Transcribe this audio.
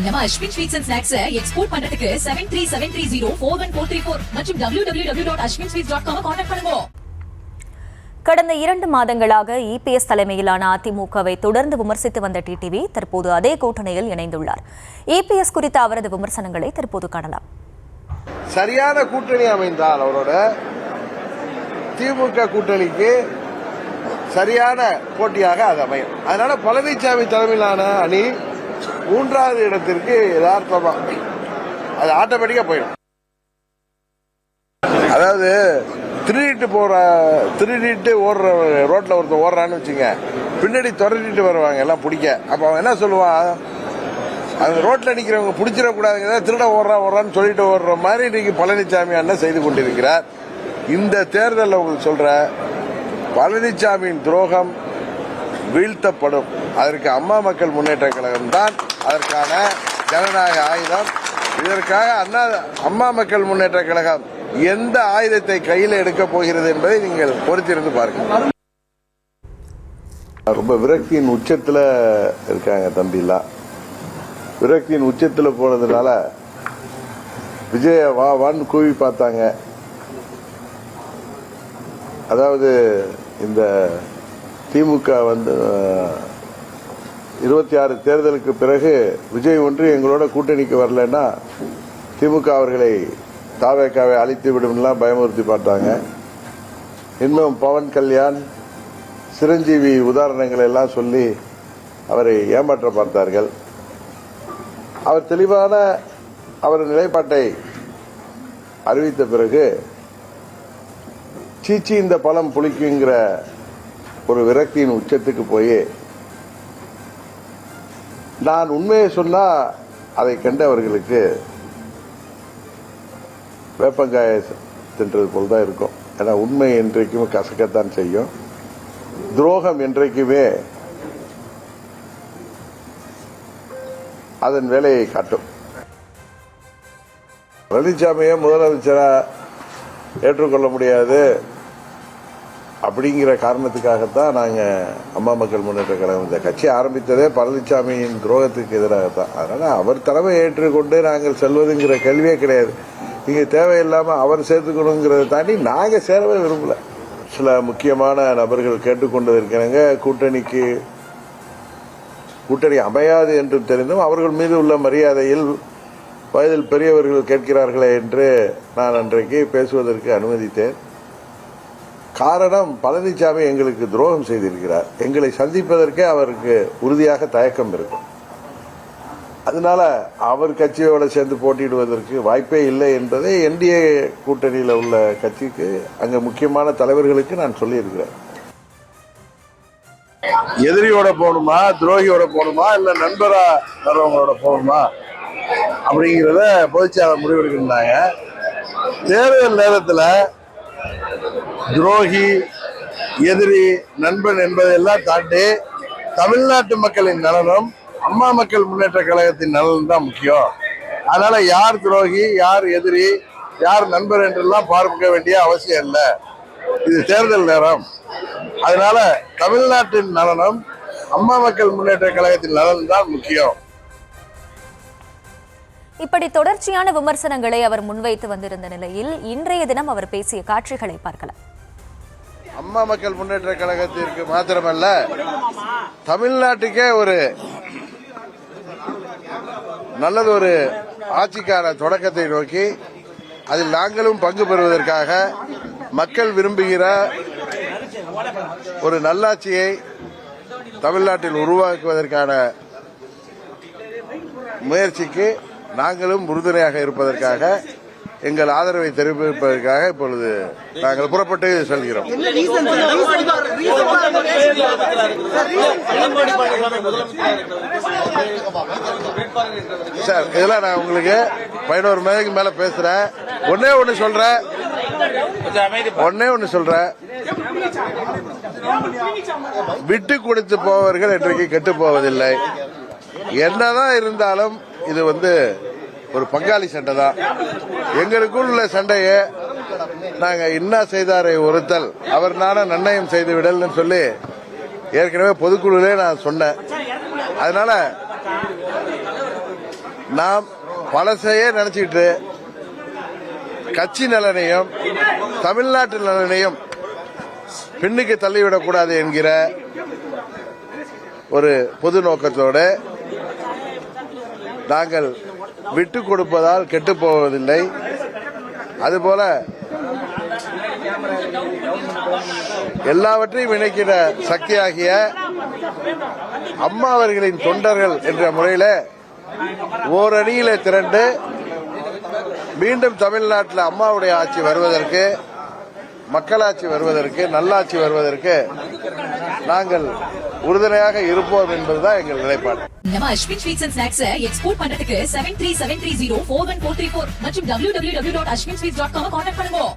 நம்ம Ashwin sweets and snacks export பண்றதுக்கு 7373041434 மற்றும் www.ashwinsweets.com கான்டாக்ட் பண்ணுங்க. கடந்த 2 மாதங்களாக இபிஎஸ் தலைமையிலான அதிமுகவை தொடர்ந்து விமர்சித்து வந்த டிடிவி தற்போது அதே கூட்டணியில் இணைந்துள்ளார். இபிஎஸ் குறித்த அவரது விமர்சனங்களை தற்போது காணலாம். சரியான கூட்டணி அமைந்தால் அவரோட திமுக கூட்டணிக்கு சரியான போட்டியாக அது அமையும். அதனால பழனிசாமி தலைமையிலான அணி 3வது இடத்திற்கு யதார்த்தமா அது ஆட்டோமேட்டிக்கா போயிடும். அதாவது திருடிட்டு ஓடுற ரோட்ல ஒருத்தர் ஓடுறான்னு வச்சுங்க, பின்னாடி துரட்டிட்டு வருவாங்க எல்லாம் பிடிக்க. அப்ப அவன் என்ன சொல்லுவான், அந்த ரோட்ல நிக்கிறவங்க பிடிச்சிடக்கூடாதுங்க, திருட ஓடுறான்னு சொல்லிட்டு ஓடுற மாதிரி இன்னைக்கு பழனிசாமி அண்ணன் செய்து கொண்டிருக்கிறார். இந்த தேர்தலில் உங்களுக்கு சொல்ற பழனிசாமியின் துரோகம் வீழ்த்தப்படும். அதற்கு அம்மா மக்கள் முன்னேற்ற கழகம் தான் அதற்கான ஜனநாயக ஆயுதம். இதற்காக அம்மா மக்கள் முன்னேற்ற கழகம் எந்த ஆயுதத்தை கையில் எடுக்க போகிறது என்பதை நீங்கள் பொறுத்திருந்து பாருங்கள். ரொம்ப விரக்தியின் உச்சத்தில் இருக்காங்க தம்பிலாம். விரக்தியின் உச்சத்தில் போனதுனால விஜய வான்னு கூவி பார்த்தாங்க. அதாவது இந்த திமுக 26 தேர்தலுக்கு பிறகு விஜய் ஒன்று எங்களோட கூட்டணிக்கு வரலன்னா திமுக அவர்களை தாவேக்காவை அழித்து விடும்லாம் பயமுறுத்தி பார்த்தாங்க. இன்னும் பவன் கல்யாண், சிரஞ்சீவி உதாரணங்களை எல்லாம் சொல்லி அவரை ஏமாற்ற பார்த்தார்கள். அவர் தெளிவான அவர் நிலைப்பாட்டை அறிவித்த பிறகு சீச்சி இந்த பழம் புளிக்குங்கிற ஒரு விரக்தியின் உச்சத்துக்கு போய் நான் உண்மையை சொன்னா அதை கண்டு அவர்களுக்கு வேப்பங்காய தின்றது போல்தான் இருக்கும். ஏன்னா உண்மை என்றைக்குமே கசக்கத்தான் செய்யும், துரோகம் என்றைக்குமே அதன் வேலையை காட்டும். பழனிசாமியை முதலமைச்சரா ஏற்றுக்கொள்ள முடியாது அப்படிங்கிற காரணத்துக்காகத்தான் நாங்கள் அம்மா மக்கள் முன்னேற்ற கழகம் இந்த கட்சி ஆரம்பித்ததே பழனிசாமியின் துரோகத்துக்கு எதிராகத்தான். அதனால அவர் தலைமை ஏற்றுக்கொண்டு நாங்கள் செல்வதுங்கிற கேள்வியே கிடையாது. இங்கே தேவையில்லாமல் அவர் சேர்த்துக்கணுங்கிறத தாண்டி நாங்கள் சேரவே விரும்பல. சில முக்கியமான நபர்கள் கேட்டுக்கொண்டிருக்கிறாங்க, கூட்டணி அமையாது என்று தெரிந்தும் அவர்கள் மீது உள்ள மரியாதையில் வயதில் பெரியவர்கள் கேட்கிறார்களே என்று நான் அன்றைக்கு பேசுவதற்கு அனுமதித்தேன். காரணம், பழனிசாமி எங்களுக்கு துரோகம் செய்திருக்கிறார். எங்களை சந்திப்பதற்கே அவருக்கு உறுதியாக தயக்கம் இருக்கும். அதனால அவர் கட்சியோட சேர்ந்து போட்டியிடுவதற்கு வாய்ப்பே இல்லை என்பதை என்டிஏ கூட்டணியில் உள்ள கட்சிக்கு அங்க முக்கியமான தலைவர்களுக்கு நான் சொல்லியிருக்கிறேன். எதிரியோட போகணுமா, துரோகியோட போகணுமா, இல்ல நண்பரா வர்றவங்களோட போகணுமா அப்படிங்கிறத பொதுச்செயலாளர் முடிவெடுக்கிறாங்க. தேர்தல் நேரத்தில் துரோகி, எதிரி, நண்பன் என்பதையெல்லாம் தாண்டி தமிழ்நாட்டு மக்களின் நலனும் அம்மா மக்கள் முன்னேற்ற கழகத்தின் நலனும் தான் முக்கியம். அதனால யார் துரோகி, யார் எதிரி, யார் நண்பர் என்றெல்லாம் பார்க்க வேண்டிய அவசியம் இல்லை. இது தேர்தல் நேரம். அதனால தமிழ்நாட்டின் நலனும் அம்மா மக்கள் முன்னேற்ற கழகத்தின் நலன் தான் முக்கியம். இப்படி தொடர்ச்சியான விமர்சனங்களை அவர் முன்வைத்து வந்திருந்த நிலையில் இன்றைய தினம் அவர் பேசிய காட்சிகளை பார்க்கலாம். அம்மா மக்கள் முன்னேற்ற கழகத்திற்கு மாத்திரமல்ல, தமிழ்நாட்டுக்கே ஒரு நல்லது ஒரு ஆட்சிக்கான தொடக்கத்தை நோக்கி அதில் நாங்களும் பங்கு பெறுவதற்காக மக்கள் விரும்புகிற ஒரு நல்லாட்சியை தமிழ்நாட்டில் உருவாக்குவதற்கான முயற்சிக்கு நாங்களும் உறுதுணையாக இருப்பதற்காக எங்கள் ஆதரவை தெரிவிப்பதற்காக இப்பொழுது நாங்கள் புறப்பட்டு செல்கிறோம். சார், இதெல்லாம் நான் உங்களுக்கு 11 மணிக்கு மேல பேசுறேன். ஒன்னே ஒன்னு சொல்றேன், விட்டு கொடுத்து போவர்கள் இன்றைக்கு கெட்டு போவதில்லை. என்னதான் இருந்தாலும் இது ஒரு பங்காளி சண்டை தான். எங்களுக்குள் உள்ள சண்டையை நாங்க இன்னா செய்தாரை ஒருத்தல் அவர் நான நன்னயம் செய்து விடல்னு சொல்லி ஏற்கனவே பொதுக்குழுலே நான் சொன்னேன். அதனால நாம் பழசையே நினைச்சிட்டு கட்சி நலனையும் தமிழ்நாட்டு நலனையும் பின்னுக்கு தள்ளிவிடக்கூடாது என்கிற ஒரு பொது நோக்கத்தோடு நாங்கள் விட்டு கொடுப்பதால் கெட்டுப் போவதில்லை. அதுபோல எல்லாவற்றையும் இணைக்கிற சக்தியாகிய அம்மா அவர்களின் தொண்டர்கள் என்ற முறையில் ஓரணியிலே திரண்டு மீண்டும் தமிழ்நாட்டில் அம்மாவுடைய ஆட்சி வருவதற்கு, மக்களாட்சி வருவதற்கு, நல்லாட்சி வருவதற்கு நாங்கள் உறுதுணையாக இருப்போம் என்பதுதான் எங்கள் நிலைப்பாடு. நம்ம Ashwin sweets and snacks export பண்றதுக்கு 7373041434 மற்றும் www.ashwinsweets.com கான்டாக்ட் பண்ணுங்க.